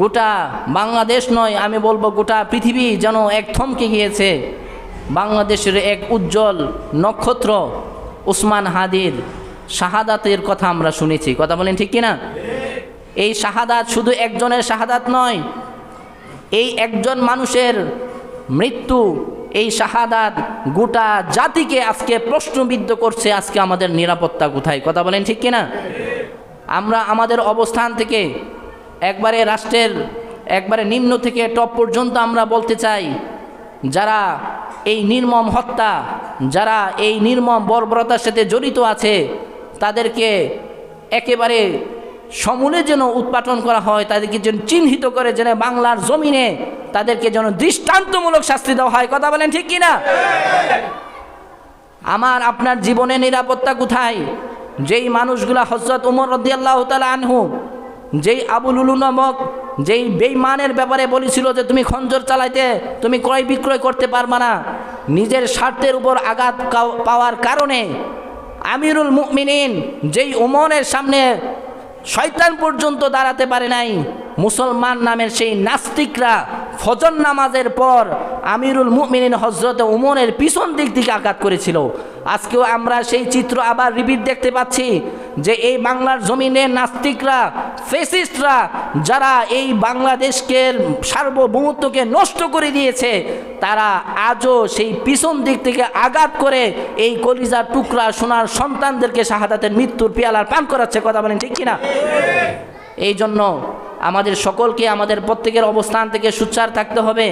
গোটা বাংলাদেশ নয়, আমি বলবো গোটা পৃথিবী যেন এক থমকে গিয়েছে। বাংলাদেশের এক উজ্জ্বল নক্ষত্র ওসমান হাদির শাহাদাতের কথা আমরা শুনেছি। কথা বলেন ঠিক কিনা? এই শাহাদাত শুধু একজনের শাহাদাত নয়, এই একজন মানুষের মৃত্যু, এই শাহাদাত গোটা জাতিকে আজকে প্রশ্নবিদ্ধ করছে, আজকে আমাদের নিরাপত্তা কোথায়? কথা বলেন ঠিক কিনা? আমরা আমাদের অবস্থান থেকে একবারে রাষ্ট্রের একবারে নিম্ন থেকে টপ পর্যন্ত আমরা বলতে চাই, যারা এই নির্মম হত্যা, যারা এই নির্মম বর্বরতার সাথে জড়িত আছে, তাদেরকে একেবারে সমূলে যেন উৎপাটন করা হয়, তাদেরকে যেন চিহ্নিত করে যেন বাংলার জমিনে তাদেরকে যেন দৃষ্টান্তমূলক শাস্তি দেওয়া হয়। কথা বলেন ঠিক কিনা? আমার আপনার জীবনে নিরাপত্তা কোথায়? যেই মানুষগুলা হযরত ওমর রাদিয়াল্লাহু তাআলা আনহু, যেই আবু লুলু নামক যেই বেঈমানের ব্যাপারে বলেছিল যে তুমি খঞ্জর চালাইতে, তুমি ক্রয় বিক্রয় করতে পারবা না, নিজের স্বার্থের উপর আঘাত পাওয়ার কারণে আমিরুল মুমিনিন যেই ওমরের সামনে শয়তান পর্যন্ত দাঁড়াতে পারে নাই, মুসলমান নামের সেই নাস্তিকরা ফজর নামাজের পর আমিরুল মুমিনিন হযরত ওমরের পিছন দিক থেকে আঘাত করেছিল। আজকেও আমরা সেই চিত্র আবার রিপিট দেখতে পাচ্ছি যে এই বাংলার জমিনের নাস্তিকরা, ফ্যাসিস্টরা, যারা এই বাংলাদেশকে সার্বভৌমত্বকে নষ্ট করে দিয়েছে, তারা আজও সেই পিছন দিক থেকে আঘাত করে এই কলিজার টুকরা সোনার সন্তানদেরকে শাহাদাতের মৃত্যুর পেয়ালার পান করাচ্ছে। কথা বলেন ঠিক কিনা? এই জন্য আমাদের সকলকে আমাদের প্রত্যেকের অবস্থান থেকে সোচ্চার থাকতে হবে।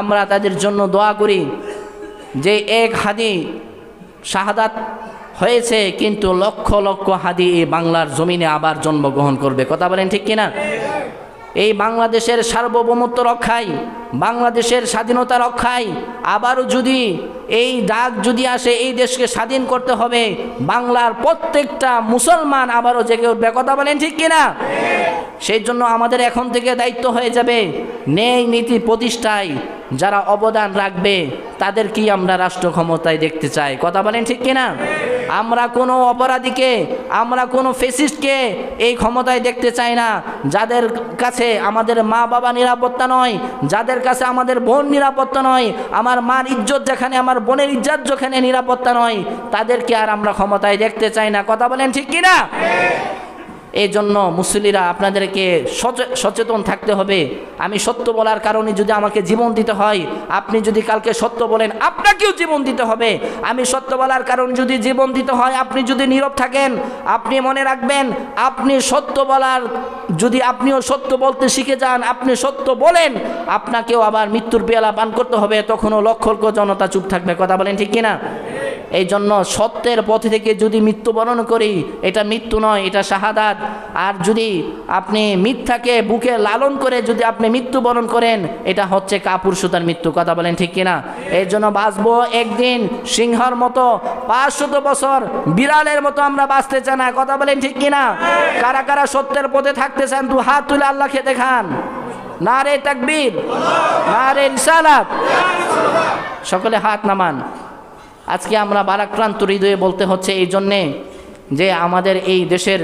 আমরা তাদের জন্য দোয়া করি যে এক হাদি শাহাদাত হয়েছে, কিন্তু লক্ষ লক্ষ হাদি এই বাংলার জমিনে আবার জন্মগ্রহণ করবে। কথা বলেন ঠিক কিনা? এই বাংলাদেশের সার্বভৌমত্ব রক্ষায়, বাংলাদেশের স্বাধীনতা রক্ষায় আবারও যদি এই ডাক যদি আসে, এই দেশকে স্বাধীন করতে হবে, বাংলার প্রত্যেকটা মুসলমান আবারও জেগে উঠবে। কথা বলেন ঠিক কিনা? সেই জন্য আমাদের এখন থেকে দায়িত্ব হয়ে যাবে ন্যায় নীতি প্রতিষ্ঠায় যারা অবদান রাখবে তাদেরকেই আমরা রাষ্ট্র ক্ষমতায় দেখতে চাই। কথা বলেন ঠিক কিনা? আমরা কোনো অপরাধীকে, আমরা কোনো ফ্যাসিস্টকে এই ক্ষমতায় দেখতে চাই না। যাদের কাছে আমাদের মা বাবা নিরাপত্তা নয়, যাদের কাছে আমাদের বোন নিরাপত্তা নয়, আমার মার ইজ্জত যেখানে, আমার বোনের ইজ্জত যেখানে নিরাপত্তা নয়, তাদেরকে আর আমরা ক্ষমতায় দেখতে চাই না। কথা বলেন ঠিক কিনা? এই জন্য মুসল্লিরা আপনাদেরকে সচেতন থাকতে হবে। আমি সত্য বলার কারণে যদি আমাকে জীবন দিতে হয়, আপনি যদি কালকে সত্য বলেন আপনাকেও জীবন দিতে হবে। আমি সত্য বলার কারণে যদি জীবন দিতে হয়, আপনি যদি নীরব থাকেন, আপনি মনে রাখবেন, আপনি সত্য বলার যদি আপনিও সত্য বলতে শিখে যান, আপনি সত্য বলেন, আপনাকেও আবার মৃত্যুর পেয়ালা পান করতে হবে, তখনও লক্ষ লক্ষ জনতা চুপ থাকবে। কথা বলেন ঠিক কিনা? এই জন্য সত্যের পথে থেকে যদি মৃত্যুবরণ করি, এটা মৃত্যু নয়, এটা শাহাদাত। আর যদি আপনি মিথ্যাকে বুকে লালন করে যদি আপনি মৃত্যুবরণ করেন, এটা হচ্ছে কাপুরুষতার মৃত্যু। কথা বলেন ঠিক কিনা? এই জন্য বাঁচবো একদিন সিংহর মতো, 500 বছর বিড়ালের মতো আমরা বাঁচতে চাই না। কথা বলেন ঠিক কিনা? কারা কারা সত্যের পথে থাকতে চান, দু হাত তুলে আল্লাহকে দেখান। নারে তাকবীর, নারে রিসালাত। সকলে হাত নামান। আজকে আমরা ভারাক্রান্ত হৃদয়ে বলতে হচ্ছে এই জন্যে যে আমাদের এই দেশের